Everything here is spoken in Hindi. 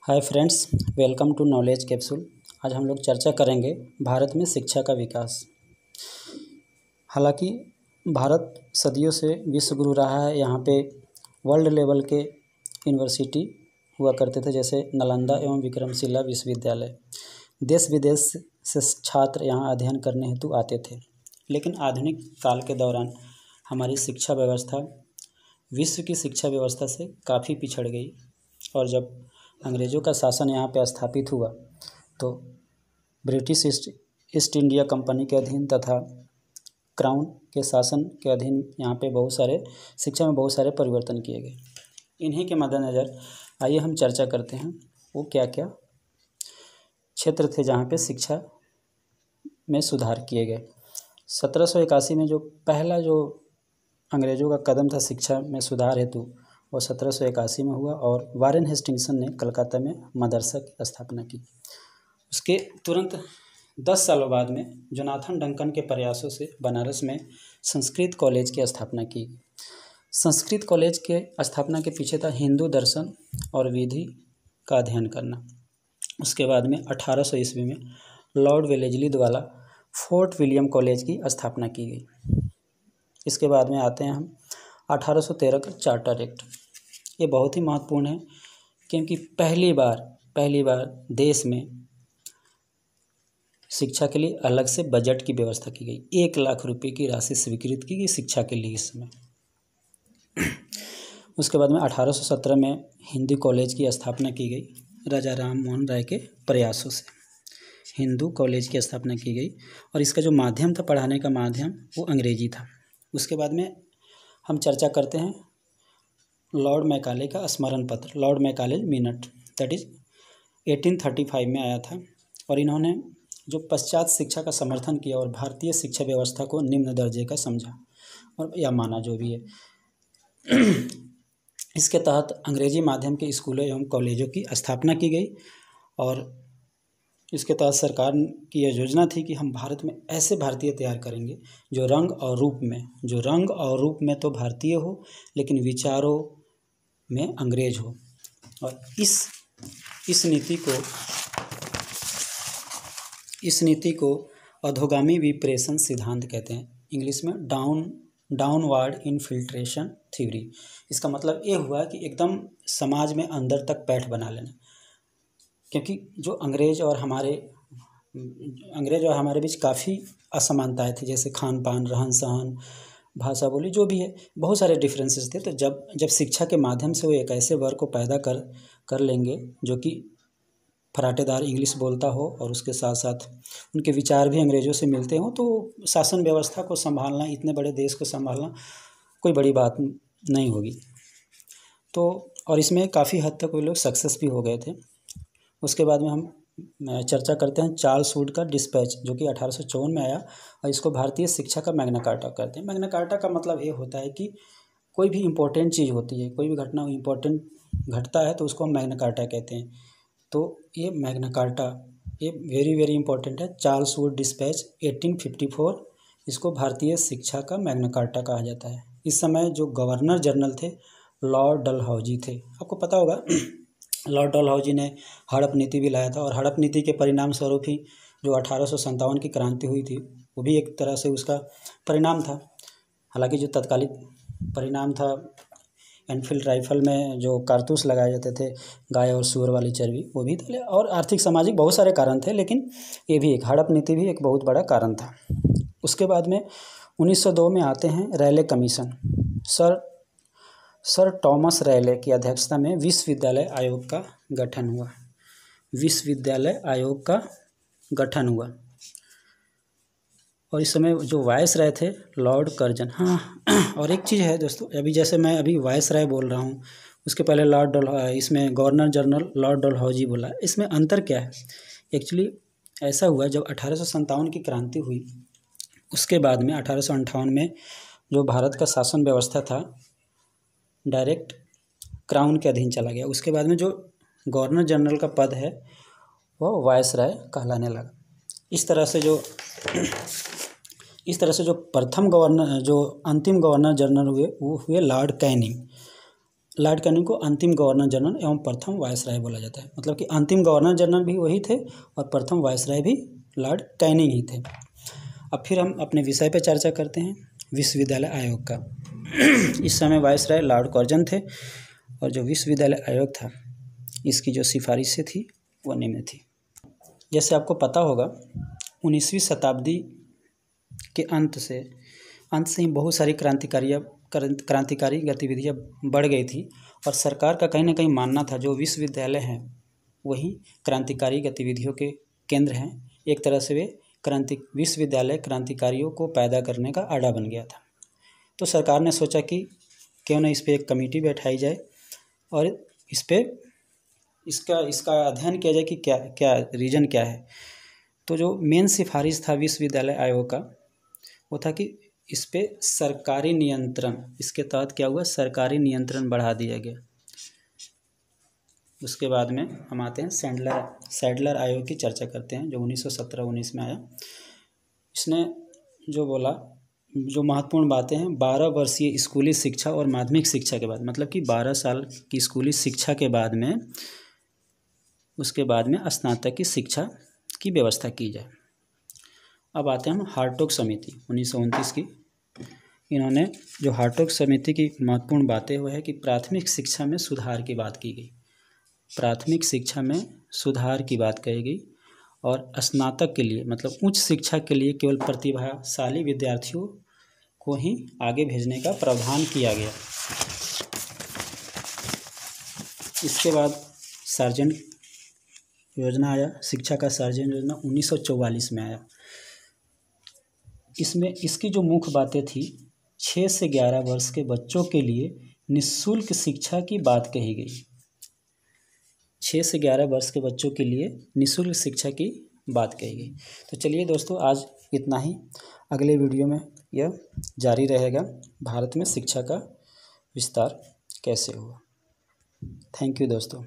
Hi friends, welcome to knowledge capsule. आज हम लोग चर्चा करेंगे भारत में शिक्षा का विकास। हालांकि भारत सदियों से विश्व गुरु रहा है। यहाँ पे वर्ल्ड लेवल के यूनिवर्सिटी हुआ करते थे, जैसे नालंदा एवं विक्रमशिला विश्वविद्यालय। देश विदेश से छात्र यहाँ अध्ययन करने हेतु आते थे। लेकिन आधुनिक काल के दौरान हमारी शिक्षा व्यवस्था विश्व की शिक्षा व्यवस्था से काफ़ी पिछड़ गई, और जब अंग्रेज़ों का शासन यहाँ पे स्थापित हुआ तो ब्रिटिश ईस्ट इंडिया कंपनी के अधीन तथा क्राउन के शासन के अधीन यहाँ पे शिक्षा में बहुत सारे परिवर्तन किए गए। इन्हीं के मद्देनज़र आइए हम चर्चा करते हैं वो क्या क्या क्षेत्र थे जहाँ पे शिक्षा में सुधार किए गए। 1781 में जो पहला जो अंग्रेज़ों का कदम था शिक्षा में सुधार हेतु, वो 1781 में हुआ, और वारेन हेस्टिंग्सन ने कलकत्ता में मदरसा की स्थापना की। उसके तुरंत 10 सालों बाद में जोनाथन डंकन के प्रयासों से बनारस में संस्कृत कॉलेज की स्थापना की। संस्कृत कॉलेज के स्थापना के पीछे था हिंदू दर्शन और विधि का अध्ययन करना। उसके बाद में 1800 ईस्वी में लॉर्ड वेलेस्ली द्वारा फोर्ट विलियम कॉलेज की स्थापना की गई। इसके बाद में आते हैं हम 1813 का चार्टर एक्ट। ये बहुत ही महत्वपूर्ण है, क्योंकि पहली बार देश में शिक्षा के लिए अलग से बजट की व्यवस्था की गई। 1 लाख रुपए की राशि स्वीकृत की गई शिक्षा के लिए इस समय। उसके बाद में 1817 में हिंदी कॉलेज की स्थापना की गई। राजा राम मोहन राय के प्रयासों से हिंदू कॉलेज की स्थापना की गई, और इसका जो माध्यम था, पढ़ाने का माध्यम, वो अंग्रेजी था। उसके बाद में हम चर्चा करते हैं लॉर्ड मैकाले का स्मरण पत्र, Lord Macaulay minute, that is 1835 में आया था, और इन्होंने जो पश्चात शिक्षा का समर्थन किया और भारतीय शिक्षा व्यवस्था को निम्न दर्जे का समझा और या माना, जो भी है। इसके तहत अंग्रेजी माध्यम के स्कूलों एवं कॉलेजों की स्थापना की गई, और इसके तहत सरकार की यह योजना थी कि हम भारत में ऐसे भारतीय तैयार करेंगे जो रंग और रूप में तो भारतीय हो, लेकिन विचारों में अंग्रेज हो। और इस नीति को अधोगामी विप्रेशन सिद्धांत कहते हैं, इंग्लिश में डाउनवर्ड इनफिल्ट्रेशन थ्योरी। इसका मतलब ये हुआ कि एकदम समाज में अंदर तक पैठ बना लेना, क्योंकि जो अंग्रेज और हमारे बीच काफ़ी असमानताएं थी, जैसे खान पान, रहन सहन, भाषा बोली, जो भी है, बहुत सारे डिफरेंसेस थे। तो जब शिक्षा के माध्यम से वो एक ऐसे वर्ग को पैदा कर लेंगे जो कि फराटेदार इंग्लिश बोलता हो और उसके साथ साथ उनके विचार भी अंग्रेज़ों से मिलते हों, तो शासन व्यवस्था को संभालना, इतने बड़े देश को संभालना कोई बड़ी बात नहीं होगी। तो और इसमें काफ़ी हद तक वो लोग सक्सेस भी हो गए थे। उसके बाद में हम चर्चा करते हैं चार्ल्स वुड का डिस्पैच, जो कि 1854 में आया, और इसको भारतीय शिक्षा का मैग्ना कार्टा कहते हैं। मैग्ना कार्टा का मतलब ये होता है कि कोई भी इम्पोर्टेंट चीज़ होती है, कोई भी घटना इम्पोर्टेंट घटता है तो उसको हम मैग्ना कार्टा कहते हैं। तो ये मैग्ना कार्टा ये वेरी वेरी इंपॉर्टेंट है। चार्ल्स वुड डिस्पैच 1854, इसको भारतीय शिक्षा का मैग्ना कार्टा कहा जाता है। इस समय जो गवर्नर जनरल थे लॉर्ड डलहौजी थे। आपको पता होगा लॉर्ड डलहौजी ने हड़प नीति भी लाया था, और हड़प नीति के परिणाम स्वरूप ही जो 1857 की क्रांति हुई थी, वो भी एक तरह से उसका परिणाम था। हालांकि जो तत्कालिक परिणाम था, एनफील्ड राइफल में जो कारतूस लगाए जाते थे गाय और सूअर वाली चर्बी, वो भी था, और आर्थिक सामाजिक बहुत सारे कारण थे, लेकिन ये भी एक हड़प नीति भी एक बहुत बड़ा कारण था। उसके बाद में 1902 में आते हैं Raleigh commission. Sir Thomas Raleigh की अध्यक्षता में विश्वविद्यालय आयोग का गठन हुआ, और इस समय जो वाइस राय थे लॉर्ड कर्जन। हाँ, और एक चीज़ है दोस्तों, अभी जैसे मैं अभी वाइस राय बोल रहा हूँ, उसके पहले इसमें गवर्नर जनरल लॉर्ड डलहौजी बोला। इसमें अंतर क्या है? एक्चुअली ऐसा हुआ, जब 1857 की क्रांति हुई, उसके बाद में 1858 में जो भारत का शासन व्यवस्था था डायरेक्ट क्राउन के अधीन चला गया। उसके बाद में जो गवर्नर जनरल का पद है वो वाइस राय कहलाने लगा। इस तरह से जो अंतिम गवर्नर जनरल हुए वो हुए लॉर्ड कैनिंग। लॉर्ड कैनिंग को अंतिम गवर्नर जनरल एवं प्रथम वायसराय बोला जाता है। मतलब कि अंतिम गवर्नर जनरल भी वही थे और प्रथम वायसराय भी लॉर्ड कैनिंग ही थे। अब फिर हम अपने विषय पर चर्चा करते हैं, विश्वविद्यालय आयोग का। इस समय वायसराय लॉर्ड कर्जन थे और जो विश्वविद्यालय आयोग था इसकी जो सिफारिशें थी वो निम्न थी। जैसे आपको पता होगा 19वीं शताब्दी के अंत से ही बहुत सारी क्रांतिकारी गतिविधियाँ बढ़ गई थी और सरकार का कहीं ना कहीं मानना था जो विश्वविद्यालय हैं वही क्रांतिकारी गतिविधियों के केंद्र हैं। एक तरह से वे विश्वविद्यालय क्रांतिकारियों को पैदा करने का अड्डा बन गया था। तो सरकार ने सोचा कि क्यों ना इस पर एक कमेटी बैठाई जाए और इस पर इसका अध्ययन किया जाए कि क्या रीज़न क्या है। तो जो मेन सिफारिश था विश्वविद्यालय आयोग का वो था कि इस पे सरकारी नियंत्रण, इसके तहत क्या हुआ, सरकारी नियंत्रण बढ़ा दिया गया। उसके बाद में हम आते हैं सैडलर आयोग की चर्चा करते हैं जो 1917-19 में आया। इसने जो बोला, जो महत्वपूर्ण बातें हैं, 12 वर्षीय स्कूली शिक्षा और माध्यमिक शिक्षा के बाद, मतलब कि 12 साल की स्कूली शिक्षा के बाद में उसके बाद में स्नातक की शिक्षा की व्यवस्था की जाए। अब आते हैं हम हार्टोग समिति 1929 की। इन्होंने जो हार्टोग समिति की महत्वपूर्ण बातें वो है कि प्राथमिक शिक्षा में सुधार की बात की गई, प्राथमिक शिक्षा में सुधार की बात कही गई और स्नातक के लिए मतलब उच्च शिक्षा के लिए केवल प्रतिभाशाली विद्यार्थियों को ही आगे भेजने का प्रावधान किया गया। इसके बाद सार्जेंट योजना आया, शिक्षा का सार्जेंट योजना 1944 में आया। इसमें इसकी जो मुख्य बातें थी, 6 से 11 वर्ष के बच्चों के लिए निःशुल्क शिक्षा की बात कही गई। 6 से 11 वर्ष के बच्चों के लिए निःशुल्क शिक्षा की बात कही गई। तो चलिए दोस्तों, आज इतना ही। अगले वीडियो में यह जारी रहेगा, भारत में शिक्षा का विस्तार कैसे हुआ। थैंक यू दोस्तों।